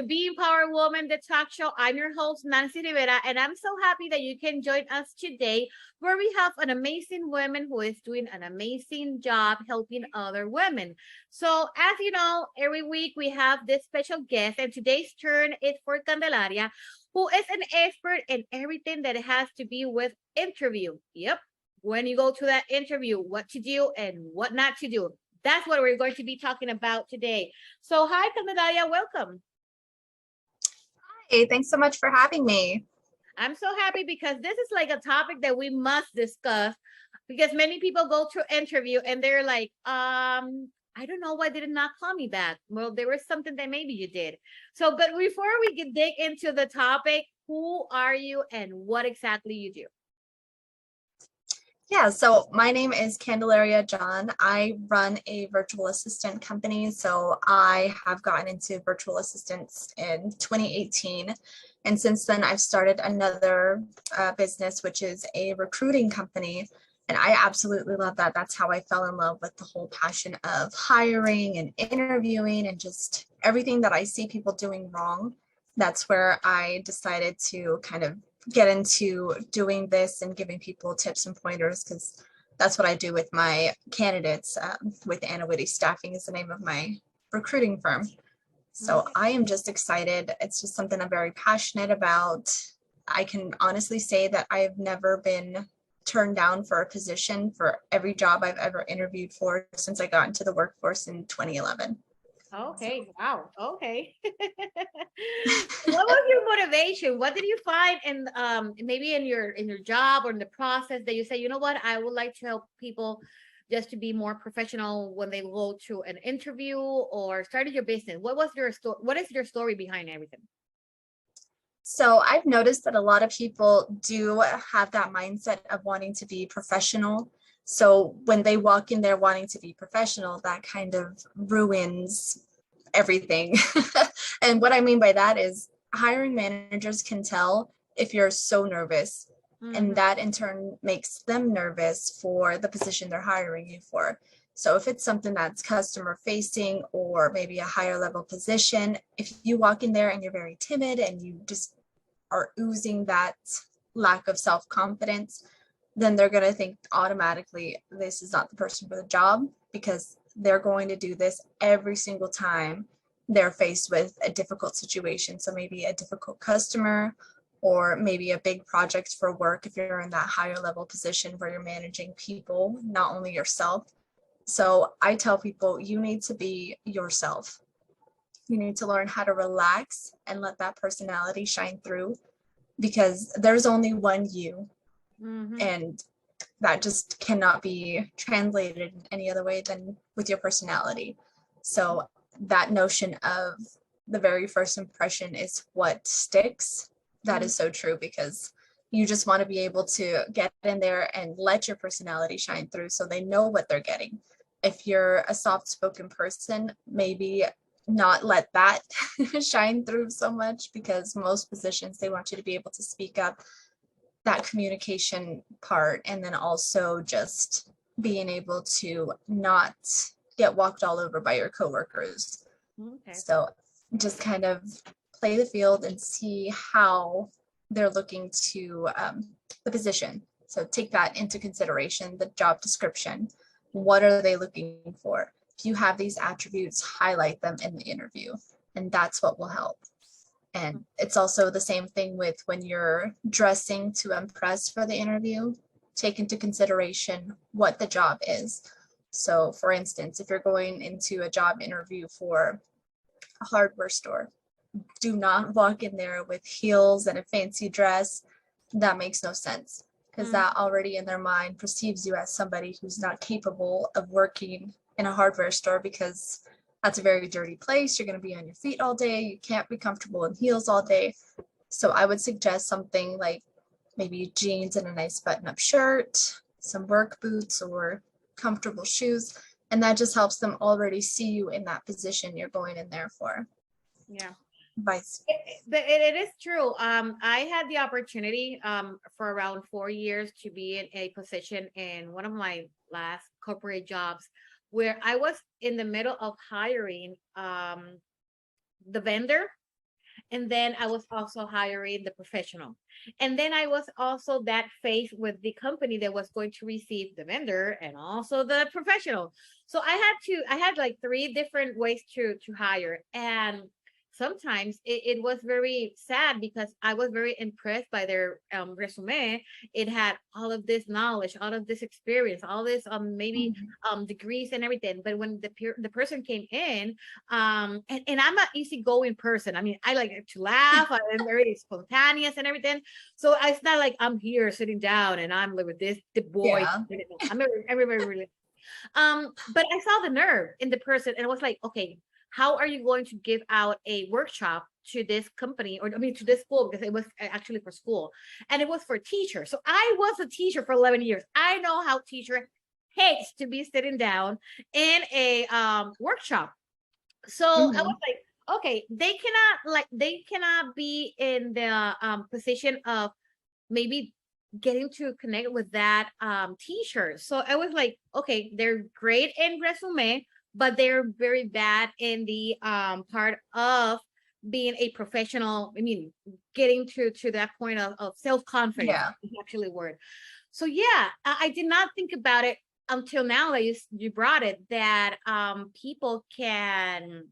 Be Empowered Woman, the talk show. I'm your host, Nancy Rivera, and I'm so happy that you can join us today, where we have an amazing woman who is doing an amazing job helping other women. So, as you know, every week we have this special guest, and today's turn is for Candelaria, who is an expert in everything that has to be with interview. Yep. When you go to that interview, what to do and what not to do. That's what we're going to be talking about today. So, hi, Candelaria, welcome. Hey, thanks so much for having me. I'm so happy because this is like a topic that we must discuss because many people go to interview and they're like, I don't know why they did not call me back. Well, there was something that maybe you did. So, but before we can dig into the topic, who are you and what exactly you do? Yeah, so my name is Candelaria John. I run a virtual assistant company. So I have gotten into virtual assistants in 2018. And since then, I've started another business, which is a recruiting company. And I absolutely love that. That's how I fell in love with the whole passion of hiring and interviewing and just everything that I see people doing wrong. That's where I decided to kind of get into doing this and giving people tips and pointers, because that's what I do with my candidates. With Anna Whitty Staffing is the name of my recruiting firm. So I am just excited. It's just something I'm very passionate about. I can honestly say that I've never been turned down for a position for every job I've ever interviewed for since I got into the workforce in 2011. Okay, wow. Okay. What was your motivation? What did you find in maybe in your job or in the process that you say, you know what, I would like to help people just to be more professional when they go to an interview or started your business? What was your story? What is your story behind everything? So I've noticed that a lot of people do have that mindset of wanting to be professional. So when they walk in there wanting to be professional, that kind of ruins everything. And what I mean by that is hiring managers can tell if you're so nervous, and that in turn makes them nervous for the position they're hiring you for. So if it's something that's customer facing or maybe a higher level position, if you walk in there and you're very timid and you just are oozing that lack of self-confidence, then they're going to think automatically this is not the person for the job, because they're going to do this every single time they're faced with a difficult situation. So maybe a difficult customer or maybe a big project for work if you're in that higher level position where you're managing people, not only yourself. So I tell people you need to be yourself. You need to learn how to relax and let that personality shine through, because there's only one you. And that just cannot be translated in any other way than with your personality. So that notion of the very first impression is what sticks. That is so true, because you just want to be able to get in there and let your personality shine through so they know what they're getting. If you're a soft-spoken person, maybe not let that shine through so much, because most positions, they want you to be able to speak up, that communication part, and then also just being able to not get walked all over by your coworkers. Okay. So just kind of play the field and see how they're looking to the position. So take that into consideration, the job description. What are they looking for? If you have these attributes, highlight them in the interview, and that's what will help. And it's also the same thing with when you're dressing to impress for the interview. Take into consideration what the job is. So for instance, if you're going into a job interview for a hardware store, do not walk in there with heels and a fancy dress. That makes no sense, because that already in their mind perceives you as somebody who's not capable of working in a hardware store, because that's a very dirty place. You're going to be on your feet all day. You can't be comfortable in heels all day. So I would suggest something like maybe jeans and a nice button-up shirt, some work boots or comfortable shoes. And that just helps them already see you in that position you're going in there for. Yeah. Vice. It is true. I had the opportunity for around 4 years to be in a position in one of my last corporate jobs where I was in the middle of hiring the vendor And then I was also hiring the professional. And then I was also that face with the company that was going to receive the vendor and also the professional. So I had like three different ways to hire. And sometimes it was very sad because I was very impressed by their resume. It had all of this knowledge, all of this experience, all this maybe Mhm. degrees and everything. But when the person came in, and I'm an easygoing person. I mean, I like to laugh. I'm very spontaneous and everything. So it's not like I'm here sitting down and I'm like with this the boy. Yeah. I'm very really but I saw the nerve in the person and it was like, okay, how are you going to give out a workshop to this company or I mean to this school because it was actually for school and it was for teachers. So I was a teacher for 11 years. I know how teacher hates to be sitting down in a workshop. So I was Mhm. like, okay, they cannot be in the position of maybe getting to connect with that teacher. So I was like, okay, they're great in resume, but they're very bad in the part of being a professional. I mean, getting to that point of self-confidence Yeah. is actually a word. So yeah, I did not think about it until now that you brought it that people can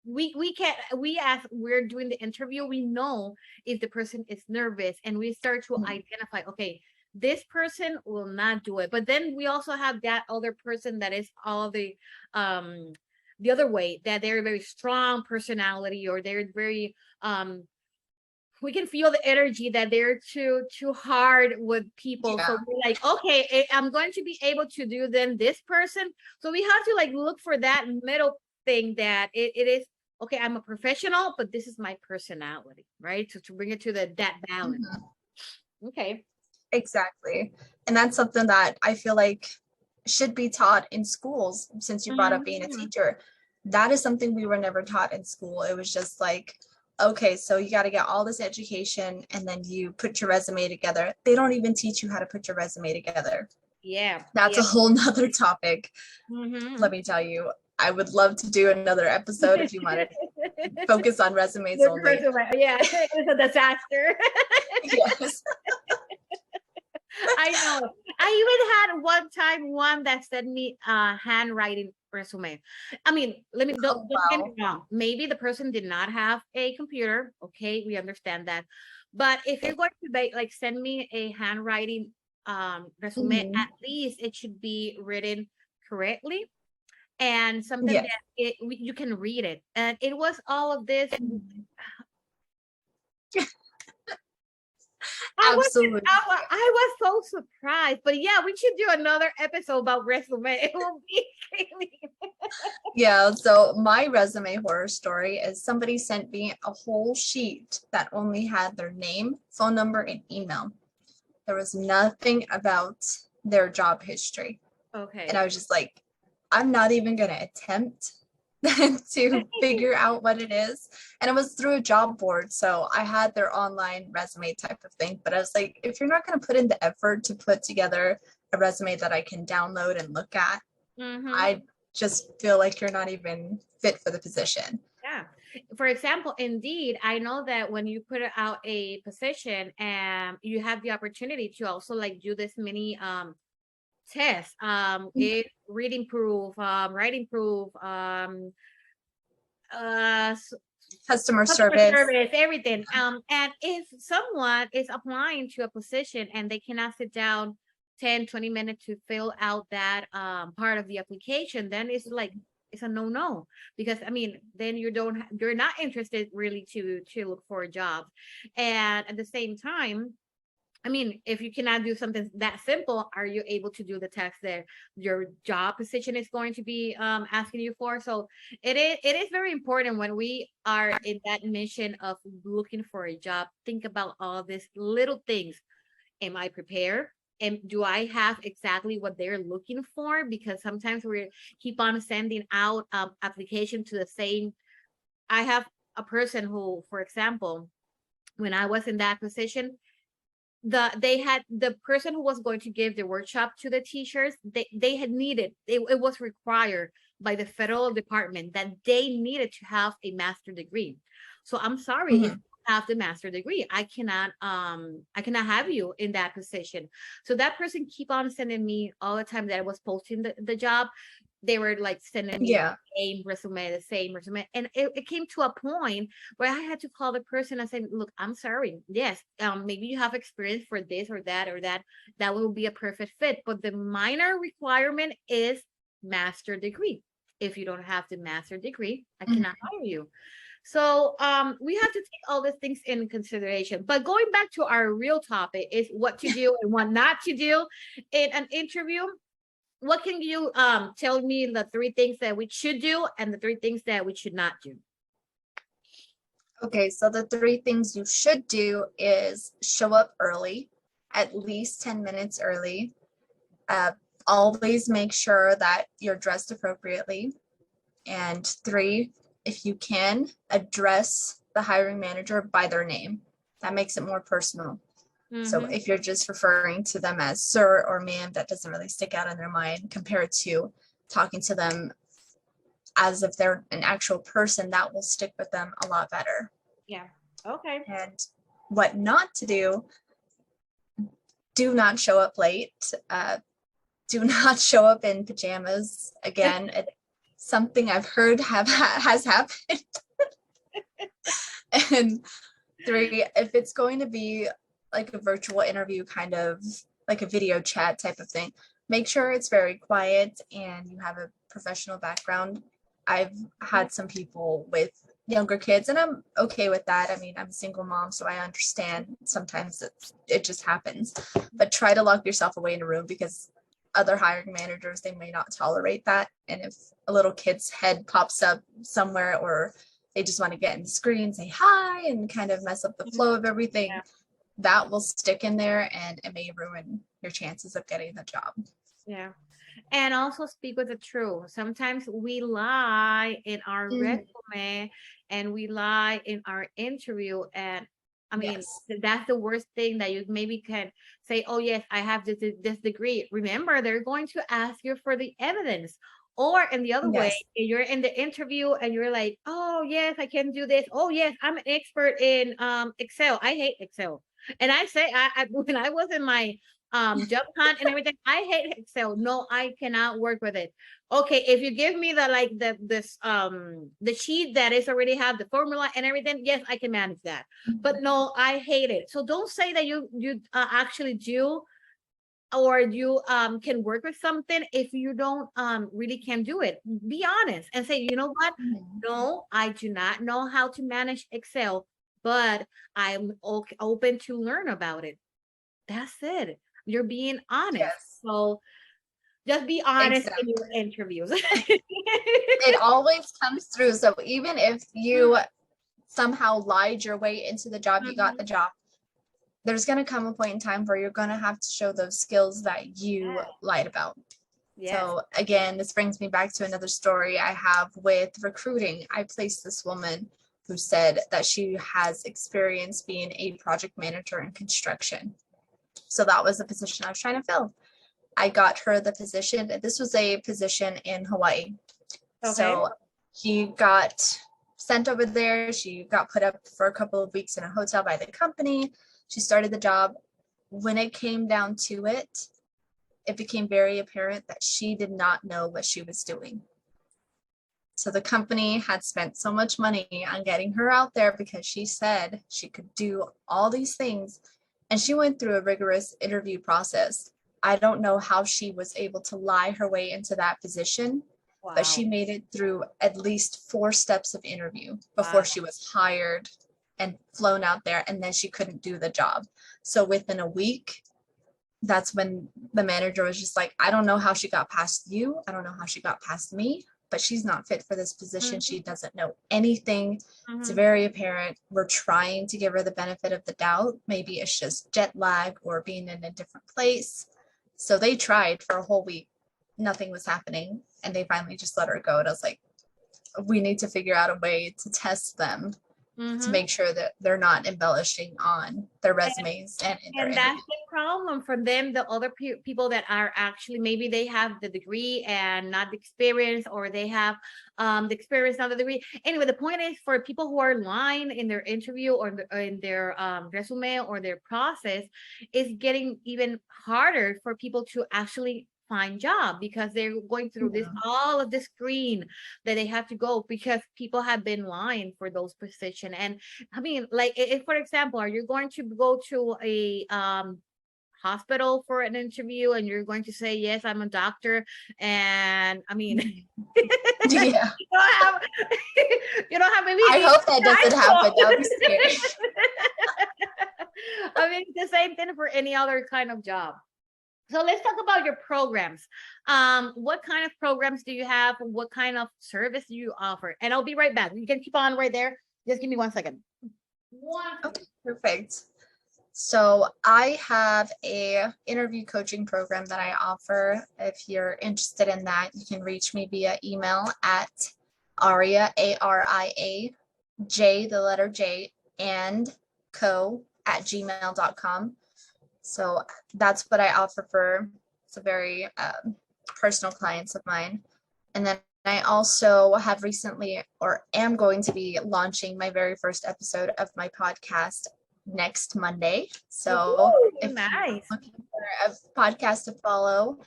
we can we as we're doing the interview we know if the person is nervous and we start to Mhm. identify okay this person will not do it but then we also have that other person that is all the other way that they're very strong personality or they're very we can feel the energy that they're too hard with people Yeah. so we're like okay I'm going to be able to do then this person so we have to like look for that middle thing that it is okay I'm a professional but this is my personality right to bring it to that balance Mhm. okay Exactly. And that's something that I feel like should be taught in schools, since you brought up being a Mhm. teacher. That is something we were never taught in school. It was just like, okay, so you got to get all this education and then you put your resume together. They don't even teach you how to put your resume together. Yeah, That's yeah. a whole nother topic. Let Hmm. me tell you, I would love to do another episode if you want to focus on resumes Your only. resume, yeah, it's a disaster. Yes. I know. I even had one time one that sent me a handwriting resume. I mean, let me Oh, don't get me wow. wrong. Maybe the person did not have a computer. Okay, we understand that. But if you're going to like send me a handwriting resume, Mhm. at least it should be written correctly and something Yeah. that you can read it. And it was all of this Mhm. I was Absolutely. I was so surprised, but yeah, we should do another episode about resume. It will be really Yeah, so my resume horror story is somebody sent me a whole sheet that only had their name, phone number, and email. There was nothing about their job history. And okay. I was just like, I'm not even going to attempt to figure out what it is. And it was through a job board. So I had their online resume type of thing. But I was like, if you're not going to put in the effort to put together a resume that I can download and look at, Mm-hmm. I just feel like you're not even fit for the position. Yeah. For example, indeed, I know that when you put out a position and you have the opportunity to also like do this mini test, it reading proof, writing proof, uh Customer customer service. service, everything. And if someone is applying to a position and they cannot sit down 10-20 minutes to fill out that part of the application, then it's like it's a no because I mean then you're not interested really to look for a job. And at the same time, I mean, if you cannot do something that simple, are you able to do the test that your job position is going to be asking you for? So it is very important when we are in that mission of looking for a job. Think about all these little things. Am I prepared? And do I have exactly what they're looking for? Because sometimes we keep on sending out application to the same. I have a person who, for example, when I was in that position, they had the person who was going to give the workshop to the teachers they had needed it was required by the federal department that they needed to have a master degree. So I'm sorry if Mhm. you have the master degree. I cannot have you in that position. So that person keep on sending me all the time that I was posting the job. They were like sending me Yeah. the same resume. And it came to a point where I had to call the person and say, look, I'm sorry. Yes, maybe you have experience for this or that or that. That will be a perfect fit. But the minor requirement is master degree. If you don't have the master degree, I Mhm. cannot hire you. So we have to take all these things in consideration. But going back to our real topic is what to do and what not to do in an interview. What can you tell me the three things that we should do and the three things that we should not do? Okay, so the three things you should do is show up early, at least 10 minutes early. Uh, Always make sure that you're dressed appropriately. And three, if you can, address the hiring manager by their name. That makes it more personal. So Mm-hmm. if you're just referring to them as sir or ma'am, that doesn't really stick out in their mind compared to talking to them as if they're an actual person, that will stick with them a lot better. Yeah. Okay. And what not to do not show up late. Do not show up in pajamas. Again, something I've heard has happened. And three, if it's going to be like a virtual interview, kind of like a video chat type of thing, make sure it's very quiet and you have a professional background. I've had some people with younger kids and I'm okay with that. I mean, I'm a single mom, so I understand sometimes it just happens, but try to lock yourself away in a room because other hiring managers, they may not tolerate that. And if a little kid's head pops up somewhere or they just want to get in the screen, say hi, and kind of mess up the flow of everything, Yeah. that will stick in there and it may ruin your chances of getting the job. Yeah. And also speak with the truth. Sometimes we lie in our Mhm. resume and we lie in our interview. And I mean, Yes. that's the worst thing that you maybe can say, oh, yes, I have this degree. Remember, they're going to ask you for the evidence. Or in the other way, Yes. you're in the interview and you're like, oh, yes, I can do this. Oh, yes, I'm an expert in Excel. I hate Excel. And I say, when I was in my job hunt and everything, I hate Excel. No, I cannot work with it. Okay, if you give me the sheet that is already have the formula and everything, yes, I can manage that. But no, I hate it. So don't say that you actually do or you can work with something if you don't really can do it. Be honest and say, you know what, Mhm. no, I do not know how to manage Excel, but I'm open to learn about it. That's it. You're being honest. Yes. So just be honest in Exactly. your interviews. It always comes through. So even if you somehow lied your way into the job, you got the Mhm. job, there's going to come a point in time where you're going to have to show those skills that you Yeah. lied about. Yes. So again, this brings me back to another story I have with recruiting. I placed this woman who said that she has experience being a project manager in construction. So that was the position I was trying to fill. I got her the position. This was a position in Hawaii. Okay. So he got sent over there. She got put up for a couple of weeks in a hotel by the company. She started the job. When it came down to it, it became very apparent that she did not know what she was doing. So the company had spent so much money on getting her out there because she said she could do all these things. And she went through a rigorous interview process. I don't know how she was able to lie her way into that position, but she Wow. made it through at least 4 steps of interview before Wow. she was hired and flown out there, and then she couldn't do the job. So within a week, that's when the manager was just like, I don't know how she got past you. I don't know how she got past me, but she's not fit for this position. Mhm. She doesn't know anything. It's Mhm. very apparent. We're trying to give her the benefit of the doubt. Maybe it's just jet lag or being in a different place. So they tried for a whole week. Nothing was happening. And they finally just let her go. And I was like, we need to figure out a way to test them to Mhm. make sure that they're not embellishing on their And resumes and in their and that's interview. problem from them, the other people that are actually, maybe they have the degree and not the experience, or they have the experience, not the degree. Anyway, the point is, for people who are lying in their interview or in their resume or their process, is getting even harder for people to actually find job, because they're going through this, Yeah. all of this screen that they have to go, because people have been lying for those position. And I mean, like, if for example, are you going to go to a hospital for an interview, and you're going to say, yes, I'm a doctor, and I mean, Yeah. you don't have you don't have maybe I any hope that doesn't happen. That would be high scary. school. I mean, it's the same thing for any other kind of job. So let's talk about your programs. What kind of programs do you have? What kind of service do you offer? And I'll be right back. You can keep on right there. Just give me 1 second. Okay, perfect. So I have a interview coaching program that I offer. If you're interested in that, you can reach me via email at Aria, ARIA, J, the letter J, and co at gmail.com. So that's what I offer for some very personal clients of mine. And then I also have recently, or am going to be launching my very first episode of my podcast next Monday. So Ooh, if you're nice. looking for a podcast to follow,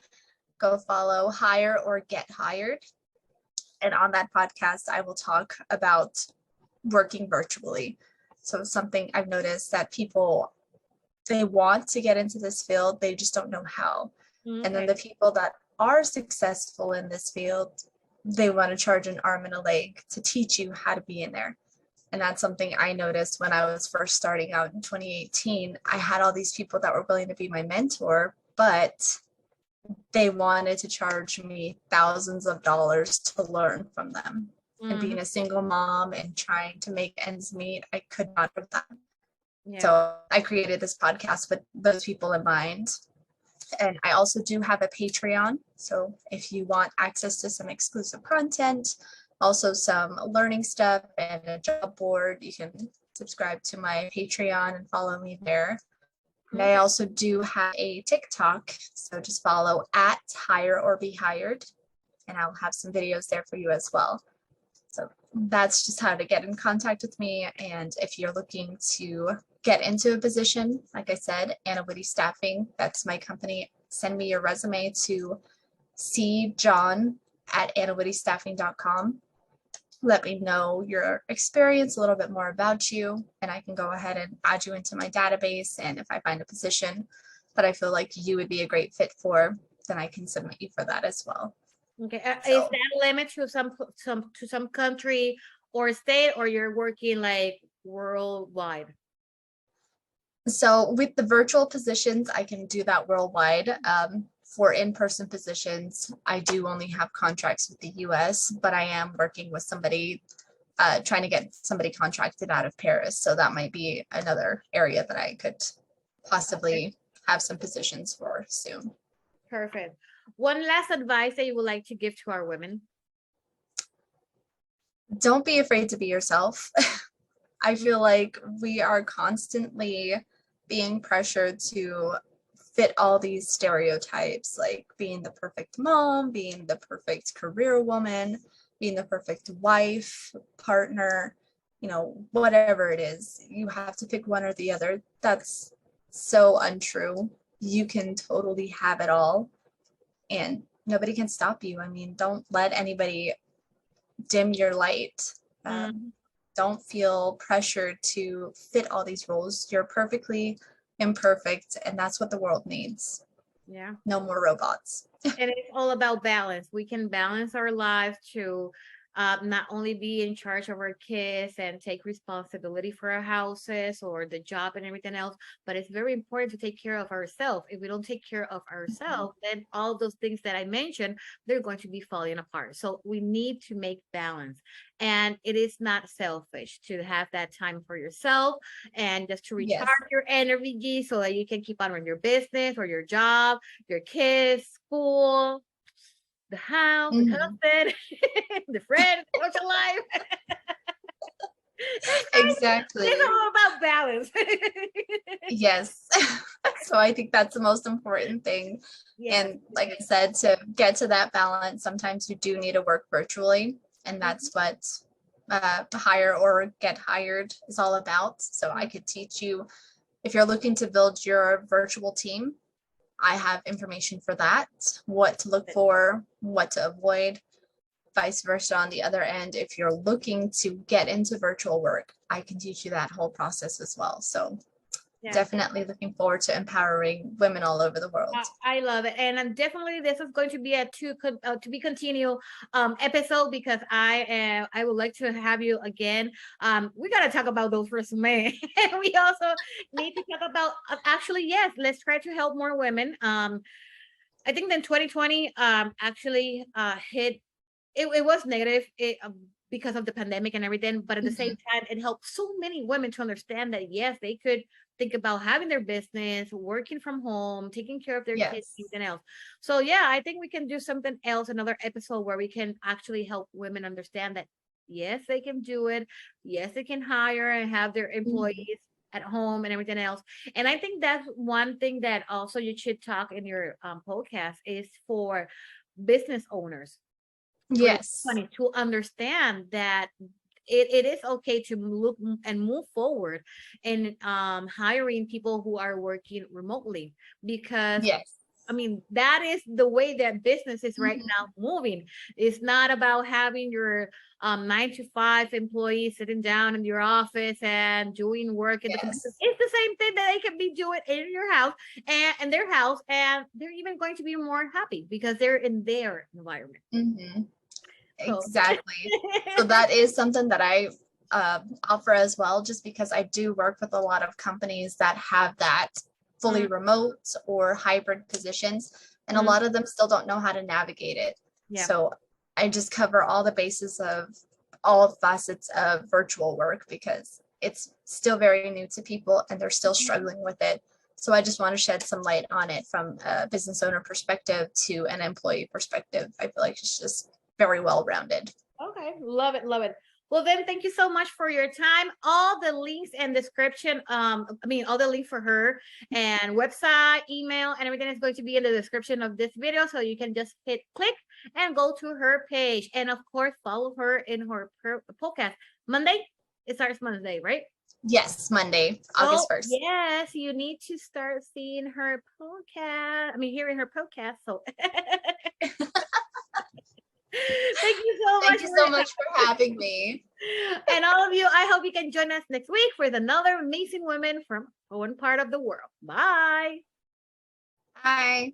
go follow Hire or Get Hired. And on that podcast, I will talk about working virtually. So something I've noticed that people, they want to get into this field, they just don't know how. And then the people that are successful in this field, they want to charge an arm and a leg to teach you how to be in there. And that's something I noticed when I was first starting out in 2018. I had all these people that were willing to be my mentor, but they wanted to charge me thousands of dollars to learn from them. And being a single mom and trying to make ends meet, I could not do that. Yeah. So I created this podcast with those people in mind. And I also do have a Patreon. So if you want access to some exclusive content, also some learning stuff and a job board, you can subscribe to my Patreon and follow me there. And I also do have a TikTok. So just follow at Hire or Be Hired. And I'll have some videos there for you as well. So that's just how to get in contact with me. And if you're looking to get into a position, like I said, Anna Whitty Staffing, that's my company. Send me your resume to cjohn@annawhittystaffing.com. Let me know your experience, a little bit more about you, and I can go ahead and add you into my database. And if I find a position that I feel like you would be a great fit for, then I can submit you for that as well. Okay. Is that a limit to some country or state, or you're working like worldwide? So with the virtual positions, I can do that worldwide. For in-person positions, I do only have contracts with the US, but I am working with somebody, trying to get somebody contracted out of Paris. So that might be another area that I could possibly have some positions for soon. Perfect. One last advice that you would like to give to our women? Don't be afraid to be yourself. I feel like we are constantly being pressured to fit all these stereotypes, like being the perfect mom, being the perfect career woman, being the perfect wife, partner, whatever it is. You have to pick one or the other. That's so untrue. You can totally have it all, and nobody can stop you. I mean, don't let anybody dim your light. Don't feel pressured to fit all these roles. You're perfectly imperfect, and that's what the world needs. Yeah. No more robots. And it's all about balance. We can balance our lives to not only be in charge of our kids and take responsibility for our houses or the job and everything else, but it's very important to take care of ourselves. If we don't take care of ourselves, then all those things that I mentioned, they're going to be falling apart. So we need to make balance. And it is not selfish to have that time for yourself and just to recharge your energy so that you can keep on with your business or your job, your kids, school, the house, the husband, the friend, social life. Exactly. It's all about balance. Yes. So I think that's the most important thing. Yes. And like I said, to get to that balance, sometimes you do need to work virtually. And that's what hire or get hired is all about. So I could teach you, if you're looking to build your virtual team, I have information for that, what to look for, what to avoid, vice versa on the other end. If you're looking to get into virtual work, I can teach you that whole process as well. So Yes. definitely looking forward to empowering women all over the world. I love it, and definitely this is going to be a to be continue episode, because I would like to have you again. We gotta talk about those resumes. We also need to talk about actually, yes, let's try to help more women. I think that 2020 actually hit, it was negative, because of the pandemic and everything, but at the same time it helped so many women to understand that yes, they could think about having their business, working from home, taking care of their kids, anything else. So yeah, I think we can do something else, another episode where we can actually help women understand that yes, they can do it, yes, they can hire and have their employees at home and everything else. And I think that's one thing that also you should talk in your podcast is for business owners. Yes. To understand that it is okay to look and move forward in hiring people who are working remotely, because I mean, that is the way that business is right now moving. It's not about having your 9 to 5 employees sitting down in your office and doing work at the computer. It's the same thing that they can be doing in your house and in their house, and they're even going to be more happy because they're in their environment. Exactly. So that is something that I offer as well, just because I do work with a lot of companies that have that fully remote or hybrid positions, and a lot of them still don't know how to navigate it. So I just cover all the bases of all facets of virtual work, because it's still very new to people and they're still struggling with it. So I just want to shed some light on it from a business owner perspective to an employee perspective. I feel like it's just very well rounded. Okay, love it, love it. Well, then, thank you so much for your time. All the links and description, all the links for her and website, email, and everything is going to be in the description of this video. So you can just hit click and go to her page. And of course, follow her in her podcast. Monday? It starts Monday, right? Yes, Monday, August 1st. Yes, you need to start seeing her podcast. Hearing her podcast. So thank you so much. Thank you so much for having me. And all of you, I hope you can join us next week with another amazing woman from one part of the world. Bye. Bye.